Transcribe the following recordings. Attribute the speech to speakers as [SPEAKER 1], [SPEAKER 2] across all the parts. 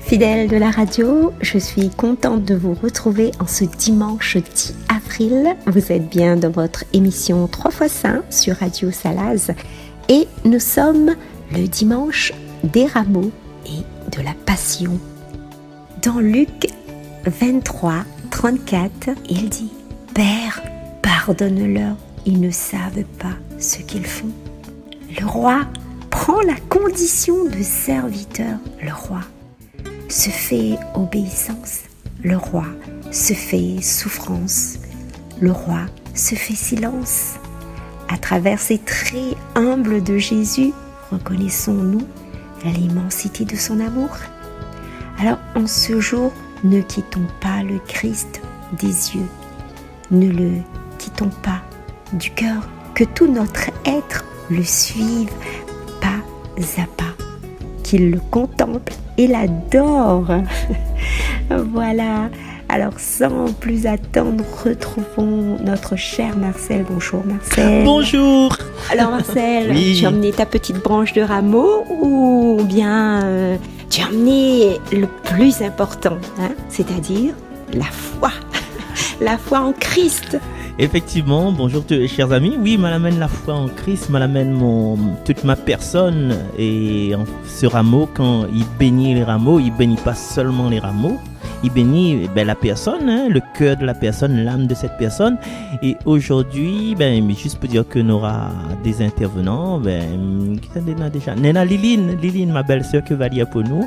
[SPEAKER 1] Fidèles de la radio, je suis contente de vous retrouver en ce dimanche 10 avril. Vous êtes bien dans votre émission 3 x Saint sur Radio Salaz et nous sommes le dimanche des rameaux et de la passion. Dans Luc 23, 34, il dit « Père, pardonne-leur, ils ne savent pas ce qu'ils font. » Le roi prend la condition de serviteur. Le roi se fait obéissance. Le roi se fait souffrance. Le roi se fait silence. À travers ces traits humbles de Jésus, reconnaissons-nous l'immensité de son amour. Alors, en ce jour, ne quittons pas le Christ des yeux. Ne le quittons pas du cœur. Que tout notre être le suive pas à pas. Qu'il le contemple et l'adore. Voilà. Alors, sans plus attendre, retrouvons notre cher Marcel. Bonjour Marcel.
[SPEAKER 2] Bonjour.
[SPEAKER 1] Alors Marcel,
[SPEAKER 2] Oui.
[SPEAKER 1] tu as emmené ta petite branche de rameaux ou bien tu as emmené le plus important, c'est-à-dire la foi. La foi en Christ.
[SPEAKER 2] Effectivement, bonjour chers amis. Oui, m'amène la foi en Christ, m'amène toute ma personne. Et ce rameau, quand il bénit les rameaux, il bénit pas seulement les rameaux, il bénit la personne, le cœur de la personne, l'âme de cette personne. Et aujourd'hui, juste pour dire que nous aura des intervenants, qui s'en est déjà Nena Liline, ma belle-sœur que va lire pour nous.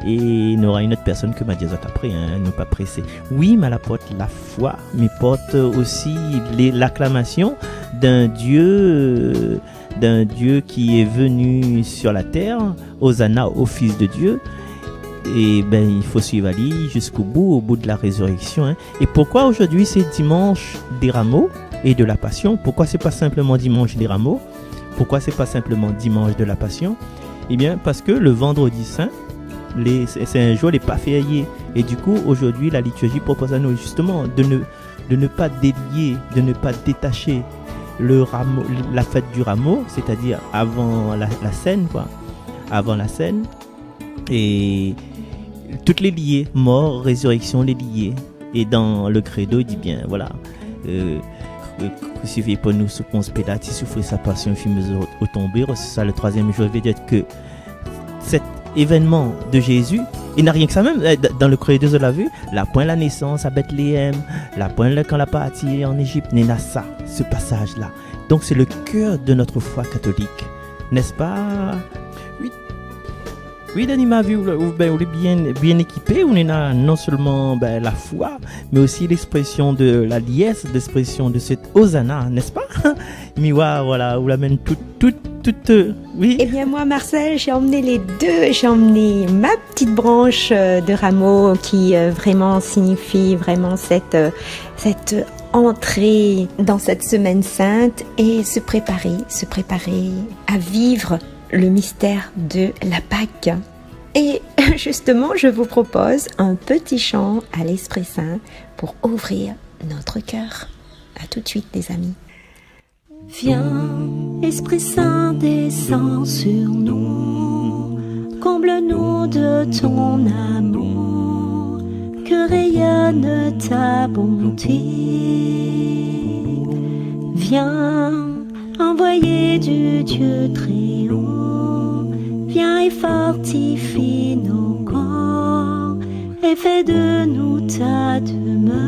[SPEAKER 2] Et il y aura une autre personne que m'a dit après, ne pas presser. Oui, mais elle apporte la foi, mais porte aussi l'acclamation d'un Dieu qui est venu sur la terre, Hosanna au Fils de Dieu. Et il faut suivre Ali jusqu'au bout, au bout de la résurrection. Et pourquoi aujourd'hui c'est dimanche des rameaux et de la passion? Pourquoi c'est pas simplement dimanche des rameaux? Pourquoi c'est pas simplement dimanche de la passion? Eh bien, parce que le vendredi saint, c'est un jour les pas fériés. Et du coup, aujourd'hui, la liturgie propose à nous justement de ne pas délier, de ne pas détacher le rameau, la fête du rameau, c'est-à-dire avant la scène, avant la scène. Et toutes les liées, mort, résurrection, les liées. Et dans le credo, il dit bien, voilà, crucifié pour nous sous Ponce Pilate, il souffrit sa passion, fut mis au tombeau. C'est ça le troisième jour, veut dire que cet événement de Jésus, il n'a rien que ça même. Dans le credo de la vue, la point la naissance à Bethléem, la point quand la partie en Égypte, n'est là ça, ce passage-là. Donc c'est le cœur de notre foi catholique, n'est-ce pas? Oui, Dani m'a vu, on est bien équipé, on a non seulement la foi, mais aussi l'expression de la liesse, l'expression de cette Hosanna, n'est-ce pas? Mais voilà, on l'amène toute, oui.
[SPEAKER 1] Eh bien moi Marcel, j'ai emmené les deux, j'ai emmené ma petite branche de rameaux qui vraiment signifie vraiment cette entrée dans cette semaine sainte et se préparer à vivre le mystère de la Pâque. Et justement, je vous propose un petit chant à l'Esprit Saint pour ouvrir notre cœur. À tout de suite, les amis. Viens, Esprit Saint, descends sur nous, comble-nous de ton amour, que rayonne ta bonté. Viens, envoyé du Dieu très haut, viens et fortifie nos corps, et fais de nous ta demeure.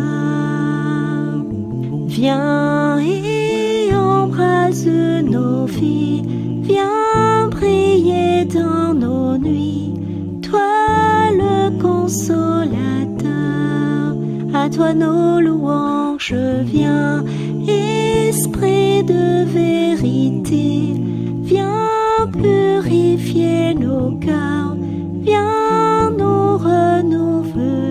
[SPEAKER 1] Viens et embrase nos vies, viens briller dans nos nuits, toi le consolateur, à toi nos louanges viens, Esprit de vérité, viens purifier nos cœurs, viens nous renouveler,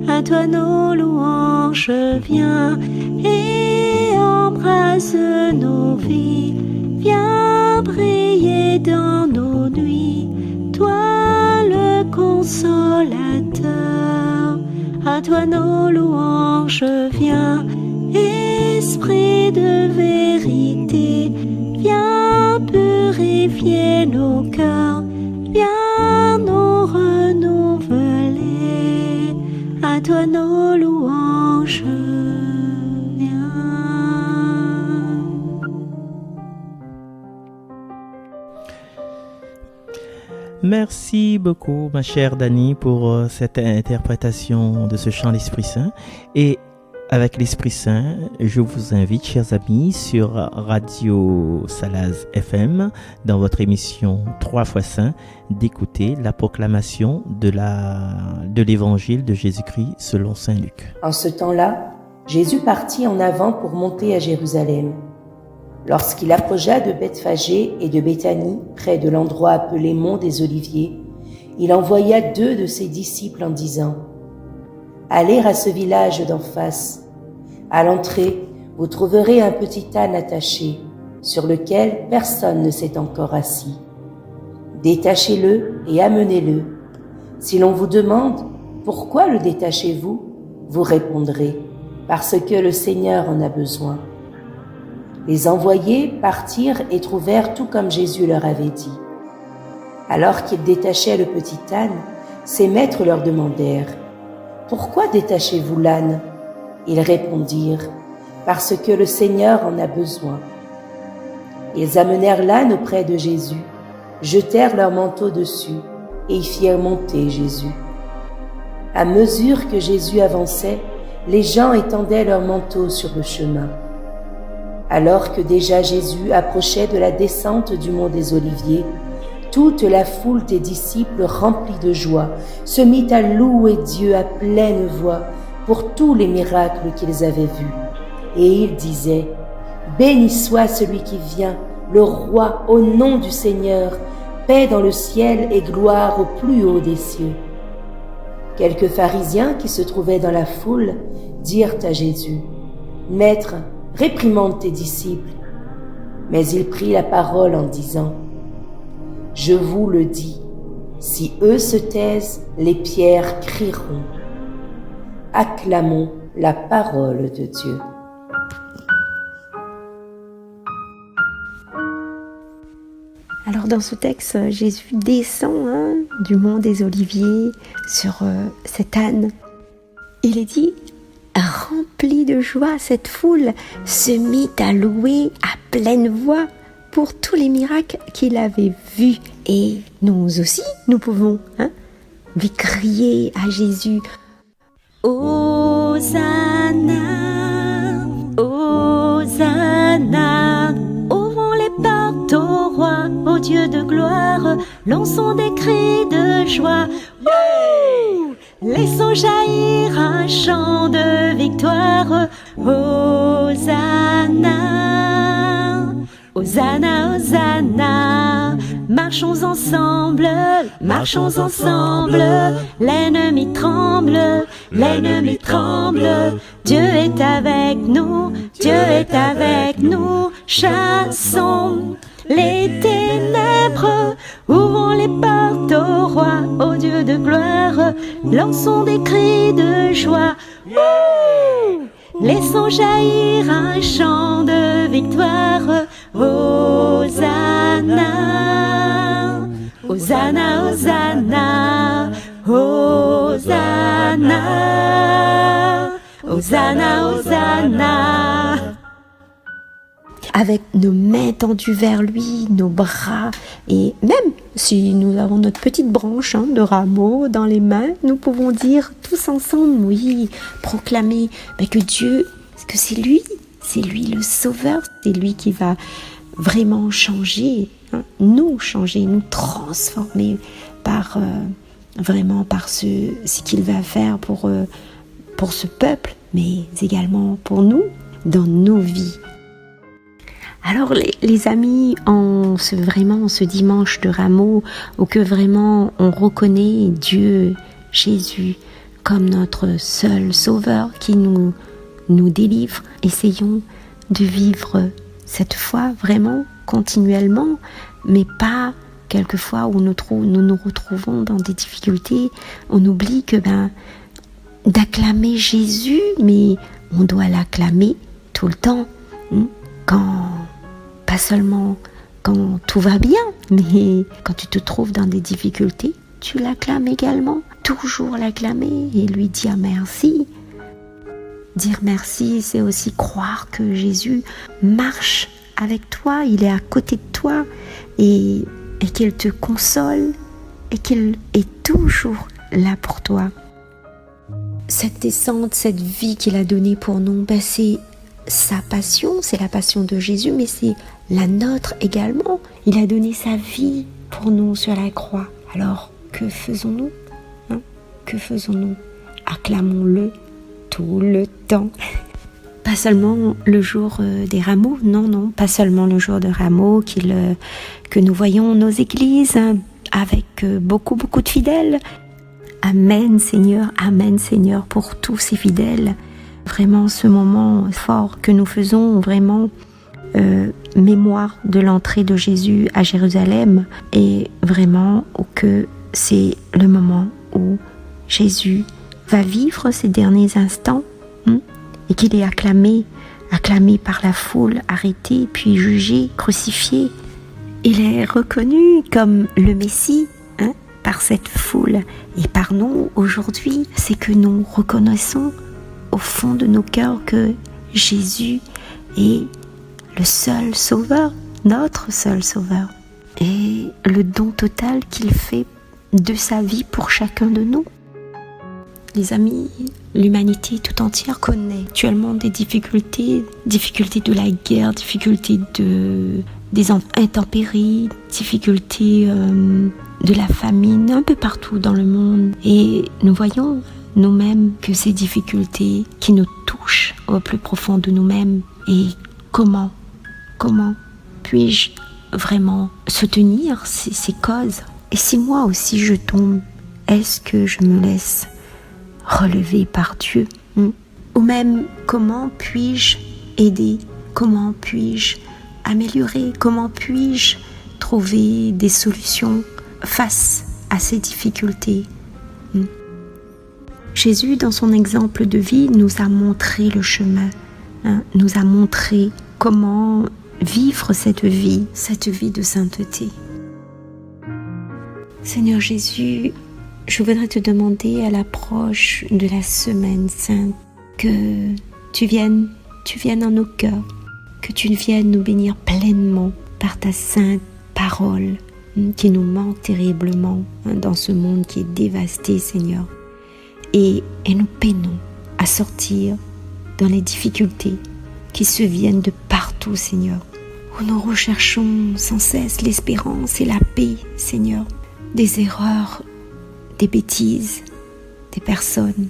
[SPEAKER 1] à toi nos louanges viens et embrase nos vies, viens briller dans nos nuits, toi le consolateur, à toi nos louanges viens, Esprit de vérité, viens purifier nos cœurs, viens nous renouveler, toi nos louanges.
[SPEAKER 2] Merci beaucoup, ma chère Dani, pour cette interprétation de ce chant l'Esprit Saint. Et avec l'Esprit Saint, je vous invite, chers amis, sur Radio Salaz FM, dans votre émission 3 fois Saint, d'écouter la proclamation de l'évangile de Jésus-Christ selon Saint Luc.
[SPEAKER 3] En ce temps-là, Jésus partit en avant pour monter à Jérusalem. Lorsqu'il approcha de Bethphagée et de Béthanie, près de l'endroit appelé Mont des Oliviers, il envoya 2 de ses disciples en disant « Allez à ce village d'en face. À l'entrée, vous trouverez un petit âne attaché, sur lequel personne ne s'est encore assis. Détachez-le et amenez-le. Si l'on vous demande « Pourquoi le détachez-vous » vous répondrez « Parce que le Seigneur en a besoin. » Les envoyés partirent et trouvèrent tout comme Jésus leur avait dit. Alors qu'ils détachaient le petit âne, ses maîtres leur demandèrent « Pourquoi détachez-vous l'âne » Ils répondirent « Parce que le Seigneur en a besoin. » Ils amenèrent l'âne auprès de Jésus, jetèrent leur manteau dessus et y firent monter Jésus. À mesure que Jésus avançait, les gens étendaient leurs manteaux sur le chemin. Alors que déjà Jésus approchait de la descente du mont des Oliviers, toute la foule des disciples remplis de joie se mit à louer Dieu à pleine voix pour tous les miracles qu'ils avaient vus. Et ils disaient « Béni soit celui qui vient, le roi, au nom du Seigneur, paix dans le ciel et gloire au plus haut des cieux. » Quelques pharisiens qui se trouvaient dans la foule dirent à Jésus « Maître, réprimande tes disciples. » Mais il prit la parole en disant « Je vous le dis, si eux se taisent, les pierres crieront. » Acclamons la parole de Dieu.
[SPEAKER 1] Alors dans ce texte, Jésus descend du mont des Oliviers sur cet âne. Il est dit rempli de joie, cette foule se mit à louer à pleine voix pour tous les miracles qu'il avait vus. Et nous aussi, nous pouvons lui crier à Jésus « Hosanna, Hosanna » Ouvrons les portes au roi, au Dieu de gloire, lançons des cris de joie. Wouh! Laissons jaillir un chant de victoire. Hosanna, Hosanna, Hosanna. Marchons ensemble, marchons ensemble. L'ennemi tremble, l'ennemi tremble. Dieu est avec nous, Dieu est avec nous. Chassons les ténèbres, ouvrons les portes au roi, au Dieu de gloire, lançons des cris de joie. Wouh! Laissons jaillir un chant de victoire. Hosanna, Hosanna, Hosanna, Hosanna, Hosanna, Hosanna. Avec nos mains tendues vers lui, nos bras, et même si nous avons notre petite branche de rameau dans les mains, nous pouvons dire tous ensemble, oui, proclamer que Dieu, que c'est lui le Sauveur, c'est lui qui va vraiment changer, nous changer, nous transformer par ce qu'il va faire pour ce peuple, mais également pour nous, dans nos vies. Alors les amis, en ce dimanche de Rameau, où que vraiment on reconnaît Dieu, Jésus, comme notre seul Sauveur qui nous délivre, essayons de vivre cette foi vraiment continuellement, mais pas quelquefois où nous nous retrouvons dans des difficultés. On oublie que d'acclamer Jésus, mais on doit l'acclamer tout le temps, pas seulement quand tout va bien, mais quand tu te trouves dans des difficultés, tu l'acclames également toujours l'acclamer et lui dire merci. Dire merci, c'est aussi croire que Jésus marche avec toi, il est à côté de toi et qu'il te console et qu'il est toujours là pour toi. Cette descente, cette vie qu'il a donnée pour nous, c'est sa passion, c'est la passion de Jésus, mais c'est la nôtre également. Il a donné sa vie pour nous sur la croix. Alors, que faisons-nous ? Que faisons-nous ? Acclamons-le tout le temps. Pas seulement le jour des rameaux, non, pas seulement le jour de rameaux que nous voyons nos églises avec beaucoup de fidèles. Amen Seigneur pour tous ces fidèles. Vraiment ce moment fort que nous faisons, vraiment mémoire de l'entrée de Jésus à Jérusalem, et vraiment que c'est le moment où Jésus va vivre ses derniers instants et qu'il est acclamé par la foule, arrêté, puis jugé, crucifié. Il est reconnu comme le Messie par cette foule et par nous aujourd'hui. C'est que nous reconnaissons au fond de nos cœurs que Jésus est le seul sauveur, notre seul sauveur, et le don total qu'il fait de sa vie pour chacun de nous. Les amis, l'humanité tout entière connaît actuellement des difficultés de la guerre, difficultés des intempéries, difficultés de la famine, un peu partout dans le monde. Et nous voyons nous-mêmes que ces difficultés qui nous touchent au plus profond de nous-mêmes. Et comment puis-je vraiment soutenir ces causes ? Et si moi aussi je tombe, est-ce que je me laisse relever par Dieu ? Ou même, comment puis-je aider ? Comment puis-je améliorer ? Comment puis-je trouver des solutions face à ces difficultés ? Jésus, dans son exemple de vie, nous a montré le chemin, nous a montré comment vivre cette vie de sainteté. Seigneur Jésus, je voudrais te demander à l'approche de la semaine sainte que tu viennes dans nos cœurs, que tu viennes nous bénir pleinement par ta sainte parole qui nous manque terriblement dans ce monde qui est dévasté, Seigneur. Et nous peinons à sortir dans les difficultés qui se viennent de partout, Seigneur, où nous recherchons sans cesse l'espérance et la paix, Seigneur, des erreurs, des bêtises, des personnes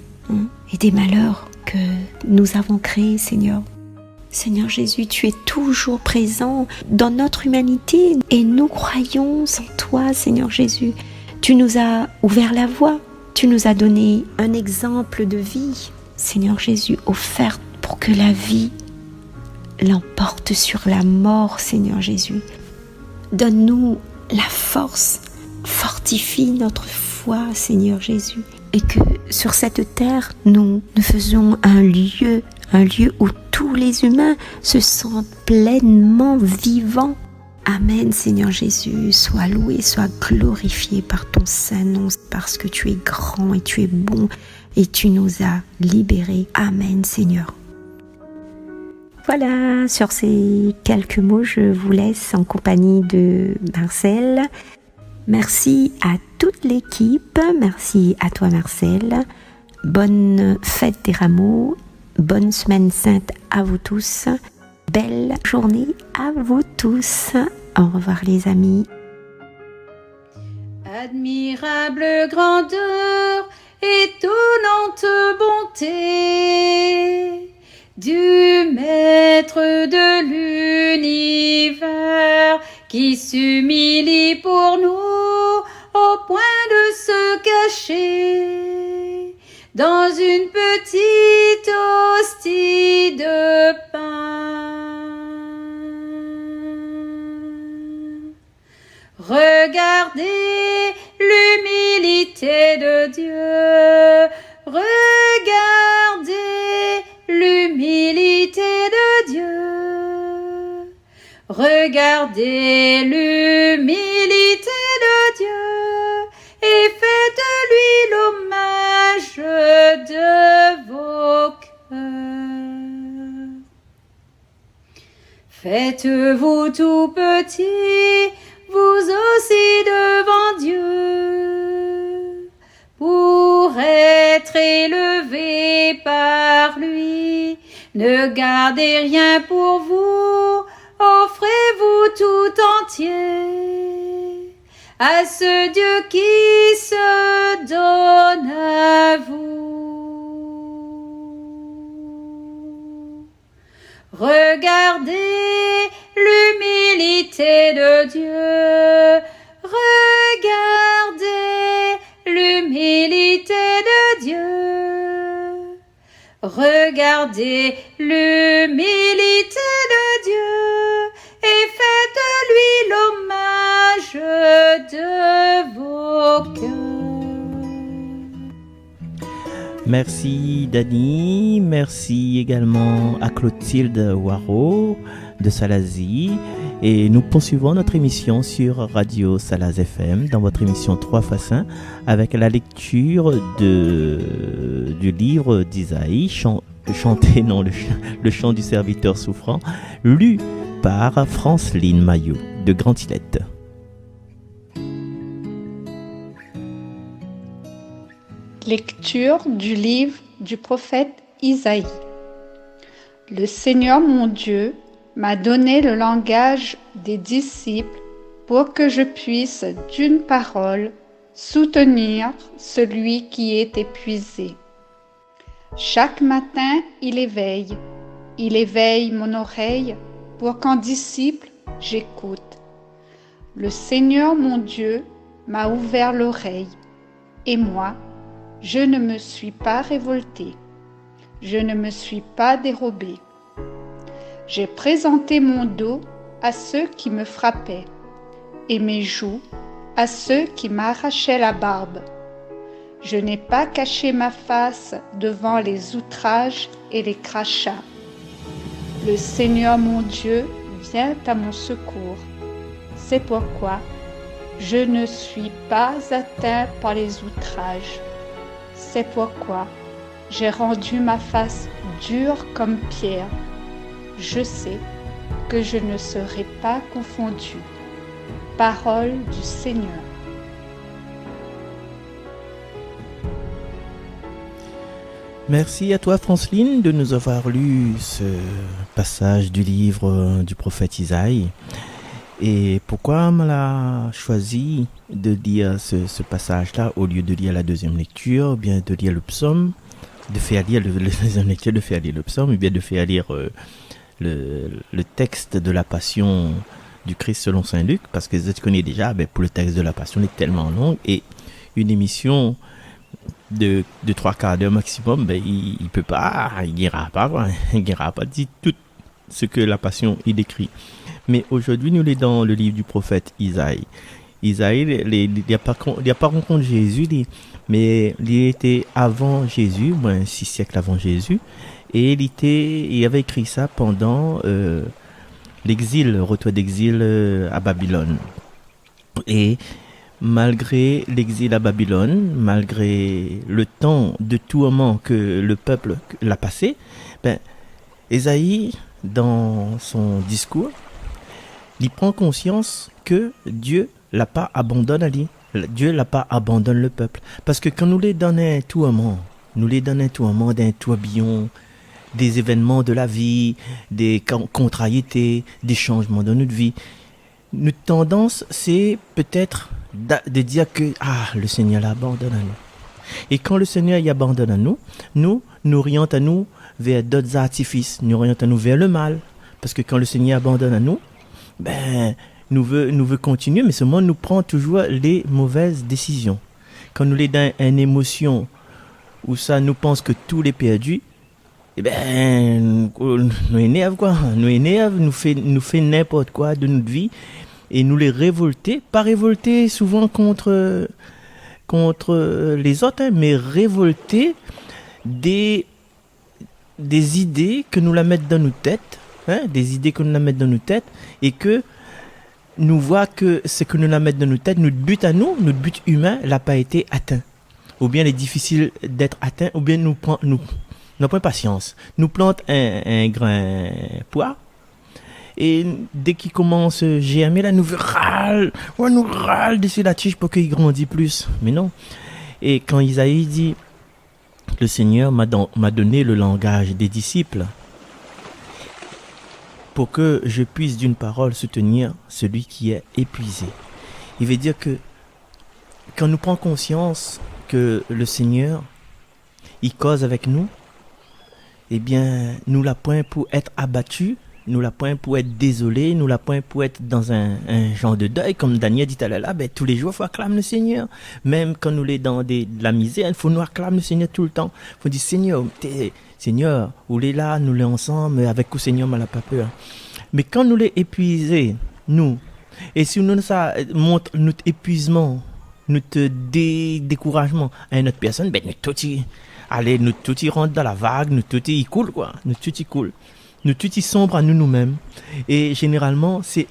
[SPEAKER 1] et des malheurs que nous avons créés, Seigneur. Seigneur Jésus, tu es toujours présent dans notre humanité et nous croyons en toi, Seigneur Jésus. Tu nous as ouvert la voie, tu nous as donné un exemple de vie, Seigneur Jésus, offerte pour que la vie l'emporte sur la mort, Seigneur Jésus. Donne-nous la force, fortifie notre foi, Seigneur Jésus, et que sur cette terre, nous faisons un lieu où tous les humains se sentent pleinement vivants. Amen, Seigneur Jésus, sois loué, sois glorifié par ton saint nom, parce que tu es grand et tu es bon et tu nous as libérés. Amen, Seigneur. Voilà, sur ces quelques mots, je vous laisse en compagnie de Marcel. Merci à toute l'équipe, merci à toi Marcel. Bonne fête des rameaux, bonne semaine sainte à vous tous. Belle journée à vous tous. Au revoir les amis.
[SPEAKER 4] Admirable grandeur, étonnante bonté du Maître de l'univers qui s'humilie pour nous au point de se cacher dans une petite hostie de pain. Regardez l'humilité de Dieu, regardez l'humilité de Dieu, regardez l'humilité de Dieu et faites-lui l'hommage. êtes-vous tout petit, vous aussi devant Dieu, pour être élevé par lui. Ne gardez rien pour vous, offrez-vous tout entier à ce Dieu qui se donne à vous. Regardez l'humilité de Dieu, regardez l'humilité de Dieu, regardez l'humilité de Dieu et faites-lui l'hommage de vos cœurs.
[SPEAKER 2] Merci Dani, merci également à Clotilde Waro de Salazie. Et nous poursuivons notre émission sur Radio Salaz FM dans votre émission 3x1 avec la lecture du livre d'Isaïe, le chant du serviteur souffrant, lu par Franceline Maillot de Grand-Îlette.
[SPEAKER 5] Lecture du livre du prophète Isaïe. Le Seigneur mon Dieu m'a donné le langage des disciples pour que je puisse d'une parole soutenir celui qui est épuisé. Chaque matin, il éveille mon oreille pour qu'en disciple j'écoute. Le Seigneur mon Dieu m'a ouvert l'oreille et moi, je ne me suis pas révolté, je ne me suis pas dérobé. J'ai présenté mon dos à ceux qui me frappaient et mes joues à ceux qui m'arrachaient la barbe. Je n'ai pas caché ma face devant les outrages et les crachats. Le Seigneur mon Dieu vient à mon secours. C'est pourquoi je ne suis pas atteint par les outrages. C'est pourquoi j'ai rendu ma face dure comme pierre. Je sais que je ne serai pas confondu. Parole du Seigneur.
[SPEAKER 2] Merci à toi Franceline de nous avoir lu ce passage du livre du prophète Isaïe. Et pourquoi on a choisi de lire ce passage-là au lieu de lire la deuxième lecture, ou bien de lire le psaume, de faire lire la deuxième lecture, de faire lire le psaume, ou bien de faire lire le texte de la Passion du Christ selon Saint Luc, parce que vous connaissez déjà, pour le texte de la Passion est tellement long, et une émission de 3 quarts d'heure maximum, il n'ira pas dire tout ce que la Passion y décrit. Mais aujourd'hui, nous sommes dans le livre du prophète Isaïe. Isaïe, il n'a pas rencontré Jésus, mais il était avant Jésus, 6 siècles avant Jésus, et il avait écrit ça pendant l'exil, retour d'exil à Babylone. Et malgré l'exil à Babylone, malgré le temps de tourment que le peuple l'a passé, Isaïe, dans son discours, il prend conscience que Dieu l'a pas abandonné à lui. Dieu l'a pas abandonné le peuple. Parce que quand nous les donnons un tourment, d'un tourbillon, des événements de la vie, des contrariétés, des changements dans notre vie, notre tendance, c'est peut-être de dire que le Seigneur l'abandonne à nous. Et quand le Seigneur y abandonne à nous, nous oriente à nous vers d'autres artifices, nous oriente à nous vers le mal. Parce que quand le Seigneur abandonne à nous, nous veut continuer, mais seulement nous prend toujours les mauvaises décisions. Quand nous les dans une émotion où ça nous pense que tout est perdu, nous énerve, nous fait n'importe quoi de notre vie et nous les révolter, pas révolter souvent contre les autres, mais révolter des idées que nous la mettons dans nos têtes, et que nous voit que ce que nous la mettons dans nos têtes, notre but humain n'a pas été atteint. Ou bien il est difficile d'être atteint, ou bien nous prenons patience. Nous plantons un grain pois, Et dès qu'il commence à germer, là, nous râle dessus la tige pour qu'il grandisse plus. Mais non. Et quand Isaïe dit, le Seigneur m'a donné le langage des disciples pour que je puisse d'une parole soutenir celui qui est épuisé. Il veut dire que quand nous prenons conscience que le Seigneur, il cause avec nous, eh bien, nous la point pour être abattus, nous la point pour être désolés, nous la point pour être dans un genre de deuil, comme Daniel dit à là, ben, tous les jours, il faut acclamer le Seigneur. Même quand nous sommes dans de la misère, il faut nous acclamer le Seigneur tout le temps. Il faut dire, Seigneur, où est là, nous sommes ensemble, avec le Seigneur, on n'a pas peur. Mais quand nous sommes épuisés, nous, et si nous ça montre notre épuisement, notre découragement à une autre personne, ben, nous tout y rentre dans la vague, nous tout y coule, quoi. Nous tout y coule. Nous tout y sombre à nous-mêmes. Et généralement, c'est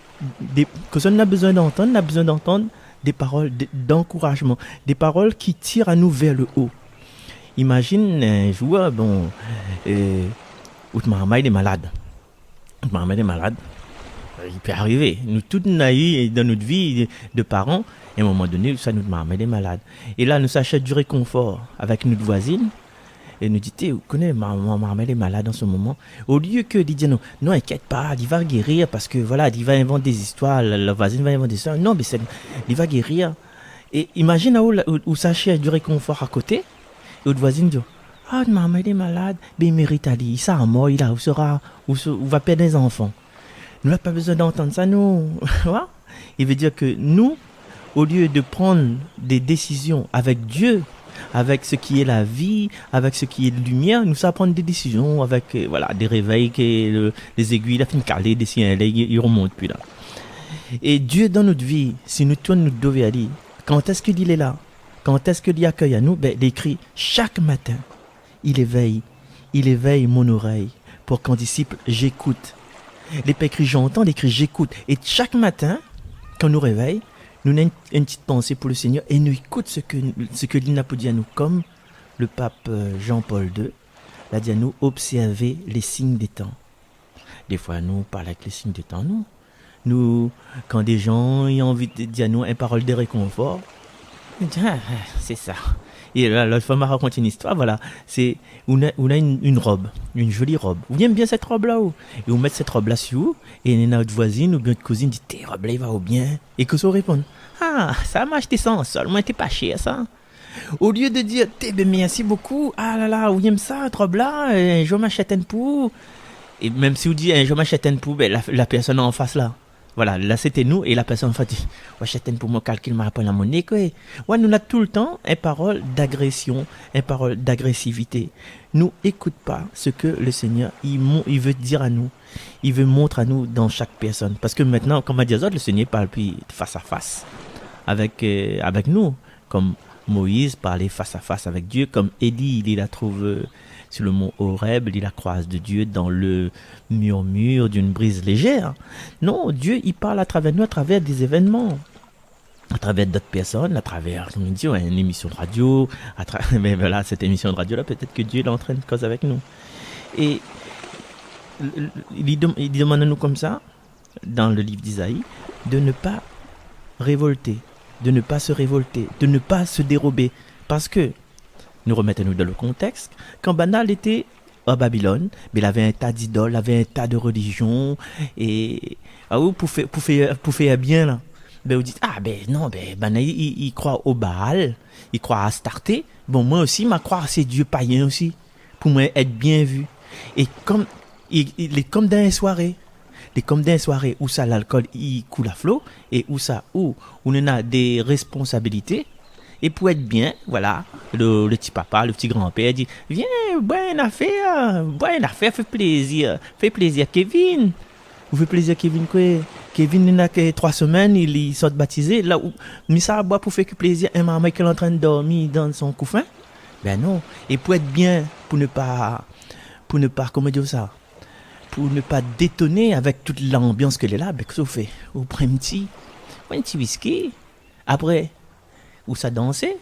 [SPEAKER 2] que on a besoin d'entendre des paroles d'encouragement, des paroles qui tirent à nous vers le haut. Imagine un jour, où maman est malade. Il peut arriver. Nous tous naïfs dans notre vie de parents, à un moment donné, ça nous maman est malade. Et là, nous s'achète du réconfort avec notre voisine. Et nous dit, vous connaissez, maman est malade en ce moment. Au lieu que de dire, non, inquiète pas, il va guérir parce que voilà, il va inventer des histoires, la voisine va inventer des histoires. Non, mais il va guérir. Et imagine où ça cherche du réconfort à côté. Et votre voisine dit, maman est malade, mais il mérite aller, il sera mort, il va perdre des enfants. Nous n'avons pas besoin d'entendre ça, nous. Il veut dire que nous, au lieu de prendre des décisions avec Dieu, avec ce qui est la vie, avec ce qui est lumière, nous savons prendre des décisions avec des réveils, les aiguilles, la fin calée, des siens, ils remontent puis là. Et Dieu dans notre vie, si nous tournons notre dos vers lui, quand est-ce qu'il est là? Quand est-ce qu'il accueille à nous? Il écrit chaque matin, il éveille mon oreille pour qu'en disciple, j'écoute. Les pas écrit j'entends, les écrit j'écoute. Et chaque matin, quand nous réveille, nous avons une petite pensée pour le Seigneur et nous écoutons ce que l'Ina peut dire à nous, comme le pape Jean-Paul II l'a dit à nous, observer les signes des temps. Des fois, nous parlons avec les signes des temps, nous, quand des gens ont envie de dire à nous une parole de réconfort, nous disons, c'est ça. Et là, l'autre fois, m'a raconté une histoire, on a une robe, une jolie robe. Vous aimez bien cette robe-là, et on met cette robe-là sur vous, et notre voisine ou bien notre cousine dit, tes robes-là, il va au bien. Et que ça répond, ça m'a acheté ça en sol, moi, t'es pas cher, ça. Au lieu de dire, merci beaucoup, vous aimez ça, cette robe-là, je m'achète une pour. Et même si vous dites, je m'achète une pour, la personne en face là. Voilà, là c'était nous et la personne en fait dit, j'achète pour mon calcul, m'a rappelé la monnaie, quoi. Ouais, nous avons tout le temps une parole d'agression, une parole d'agressivité. Nous écoute pas ce que le Seigneur, il veut dire à nous. Il veut montrer à nous dans chaque personne. Parce que maintenant, comme a dit le Seigneur parle puis face à face avec nous. Comme Moïse parlait face à face avec Dieu, comme Élie, il la trouve sur le mont Horeb, il la croise de Dieu dans le murmure d'une brise légère. Non, Dieu, il parle à travers nous, à travers des événements, à travers d'autres personnes, à travers, comme on dit, une émission de radio, mais voilà, cette émission de radio-là, peut-être que Dieu est en train de causer avec nous. Et il demande à nous comme ça, dans le livre d'Isaïe, de ne pas révolter, de ne pas se révolter, de ne pas se dérober, parce que nous remettons-nous dans le contexte. Quand Banal était à Babylone, mais il avait un tas d'idoles, il avait un tas de religions, et pour faire bien là, vous dites Banal il croit au Baal, il croit à Astarté. Bon, moi aussi, je crois à ces dieux païens aussi, pour moi être bien vu. Et comme il est comme dans une soirée. Comme dans une soirée où ça l'alcool il coule à flot et où on a des responsabilités. Et pour être bien, voilà, le petit papa, le petit grand-père dit, viens, bonne affaire, fais plaisir Kevin. Vous faites plaisir Kevin quoi? Kevin, il n'a que 3 semaines, il sort baptisé, là où, mais ça boit pour faire que plaisir, un maman qui est en train de dormir dans son couffin. Ben non, et pour être bien, pour ne pas, comment dire ça? Pour ne pas détonner avec toute l'ambiance qu'elle est là, qu'est-ce qu'on fait? On prend un petit whisky, après, où ça dansait,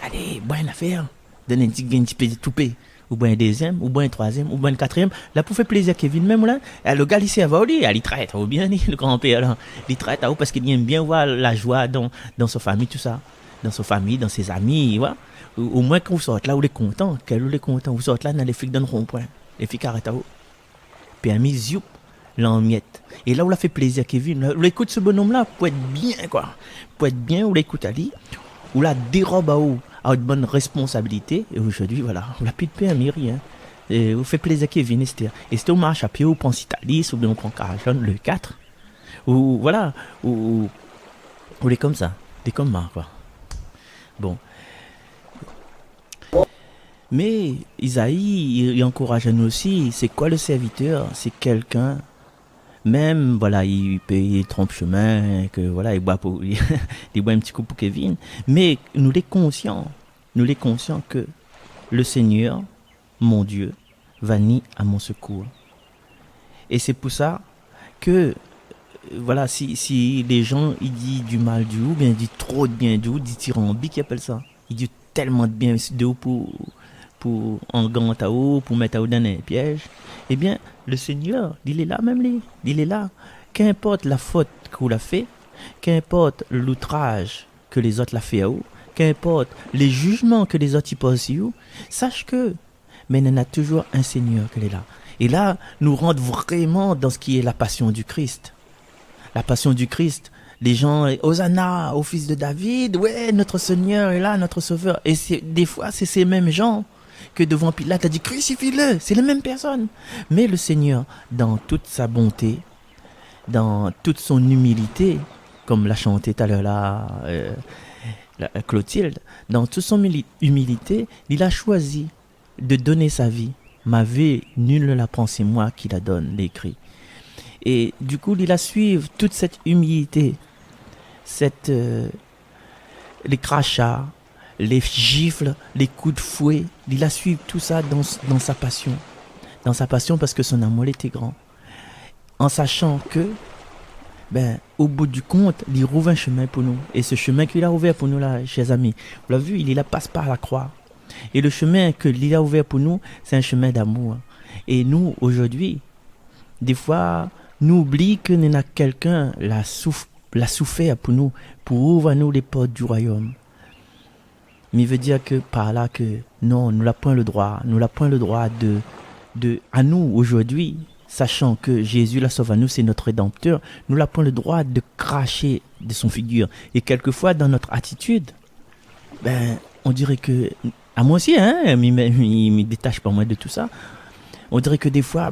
[SPEAKER 2] allez, bonne affaire, donne un petit peu de toupé, ou bien un deuxième, ou bien un troisième, ou bien un quatrième. Là, pour faire plaisir à Kevin, même là, le gars, il s'est avoué, il traite, ou bien, le grand-père, là, il traite, parce qu'il aime bien voir la joie dans sa famille, tout ça. Dans sa famille, dans ses amis, voilà. Au moins, quand vous sortez là, vous êtes content. Quand vous êtes content, vous sortez là, dans les flics dans le rond-point. Les flics arrêtent à vous. Puis, un mis, zoup, l'emmiette. Et là, on l'a fait plaisir à Kevin. On écoute ce bonhomme-là pour être bien, quoi. Pour être bien, on l'écoute à lui. On la dérobe à vous. A une bonne responsabilité. Et aujourd'hui, voilà, on n'a plus de permis, rien. Et vous fait plaisir à Kevin, Esther. Et c'était au marche à pied, on prend Citalis, ou bien on prend Carajon, le 4. Ou voilà, ou est comme ça. Des comme moi, quoi. Bon. Mais Isaïe, il encourage à nous aussi. C'est quoi le serviteur? C'est quelqu'un, même, voilà, il paye trompe chemin, que voilà, il boit un petit coup pour Kevin. Mais nous les conscients que le Seigneur, mon Dieu, va venir à mon secours. Et c'est pour ça que, voilà, si les gens, ils disent du mal du ou bien ils disent trop de bien du ou, ils disent tyrambique, ils appellent ça. Ils disent tellement de bien de ou pour en gant à eau, pour mettre à eau dans un piège. Eh bien, le Seigneur, il est là même, il est là. Qu'importe la faute qu'on a fait, qu'importe l'outrage que les autres l'ont fait à vous, qu'importe les jugements que les autres y posent sur vous, sache que, mais il y en a toujours un Seigneur qui est là. Et là, nous rentre vraiment dans ce qui est la passion du Christ. La passion du Christ. Les gens, Hosanna, au fils de David, ouais, notre Seigneur est là, notre Sauveur. Et des fois, c'est ces mêmes gens que devant Pilate a dit crucifie-le, c'est les mêmes personnes. Mais le Seigneur, dans toute sa bonté, dans toute son humilité, comme l'a chanté tout à l'heure là, Clotilde, dans toute son humilité, il a choisi de donner sa vie. Ma vie, nul ne la prend, c'est moi qui la donne, l'écrit. Et du coup, il a suivi toute cette humilité, les crachats, les gifles, les coups de fouet. Il a suivi tout ça dans sa passion. Dans sa passion parce que son amour était grand. En sachant que, au bout du compte, il rouvre un chemin pour nous. Et ce chemin qu'il a ouvert pour nous, là, chers amis, vous l'avez vu, il la passe par la croix. Et le chemin qu'il a ouvert pour nous, c'est un chemin d'amour. Et nous, aujourd'hui, des fois, nous oublions que nous avons quelqu'un l'a souffert pour nous, pour ouvrir nous les portes du royaume. Mais il veut dire que par là que non, nous n'avons point le droit de à nous aujourd'hui, sachant que Jésus la sauve à nous, c'est notre rédempteur, nous n'avons point le droit de cracher de son figure. Et quelquefois dans notre attitude, on dirait que, à moi aussi, il me détache pas moi de tout ça. On dirait que des fois,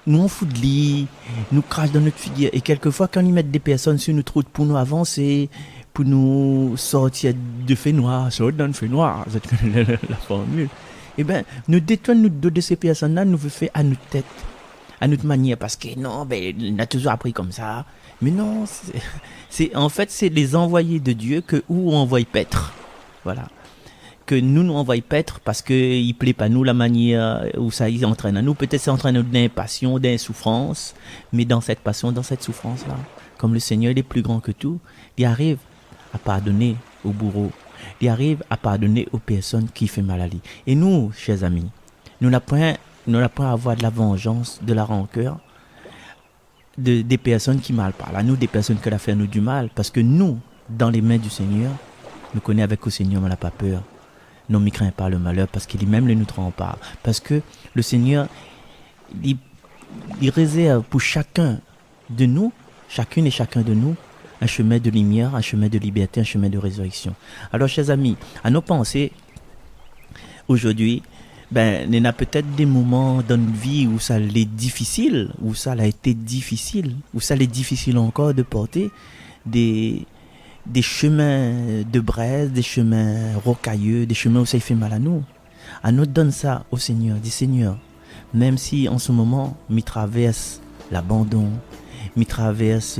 [SPEAKER 2] nous on fout de lit, nous crache dans notre figure. Et quelquefois, quand ils mettent des personnes sur notre route pour nous avancer, pour nous sortir de fait noir, sortir dans le fait noir, c'est la formule. Nous détournons de ces personnes-là, nous faisons à notre tête, à notre manière, parce que non, on a toujours appris comme ça. Mais non, en fait, c'est les envoyés de Dieu où on envoie paître. Voilà. Que nous envoyons paître parce qu'il ne plaît pas nous la manière où ça il entraîne à nous. Peut-être c'est entraîne d'une passion, d'une souffrance, mais dans cette passion, dans cette souffrance-là, comme le Seigneur il est plus grand que tout, il arrive à pardonner aux bourreaux, il arrive à pardonner aux personnes qui font mal à lui. Et nous, chers amis, nous n'avons pas à avoir de la vengeance, de la rancœur, des personnes qui mal parlent à nous, des personnes qui ont fait à nous du mal, parce que nous, dans les mains du Seigneur, nous connaissons avec le Seigneur, on n'a pas peur. Non, ne crains pas le malheur, parce qu'il même le nous en parle. Parce que le Seigneur, il réserve pour chacun de nous, chacune et chacun de nous, un chemin de lumière, un chemin de liberté, un chemin de résurrection. Alors, chers amis, à nos pensées, aujourd'hui, il y a peut-être des moments dans notre vie où ça l'est difficile, où ça a été difficile, où ça l'est difficile encore de porter des chemins de braise, des chemins rocailleux, des chemins où ça fait mal à nous. À nous donne ça au Seigneur. Dis Seigneur, même si en ce moment, m'y traverse l'abandon, m'y traverse,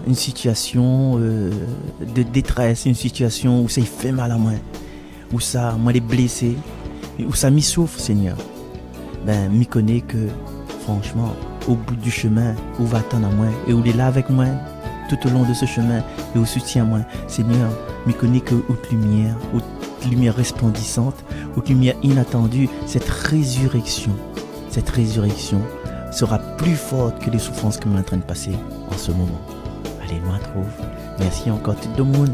[SPEAKER 2] une situation de détresse, une situation où ça fait mal à moi, où ça, moi, les blessés, où ça m'y souffre, Seigneur. M'y connais que, franchement, au bout du chemin, où va attendre à moi, et où il est là avec moi, tout au long de ce chemin, et où soutient moi. Seigneur, m'y connais que haute lumière, cette lumière resplendissante, ou lumière inattendue, cette résurrection sera plus forte que les souffrances que nous sommes en train de passer en ce moment. Allez, nous retrouve. Merci encore tout le monde.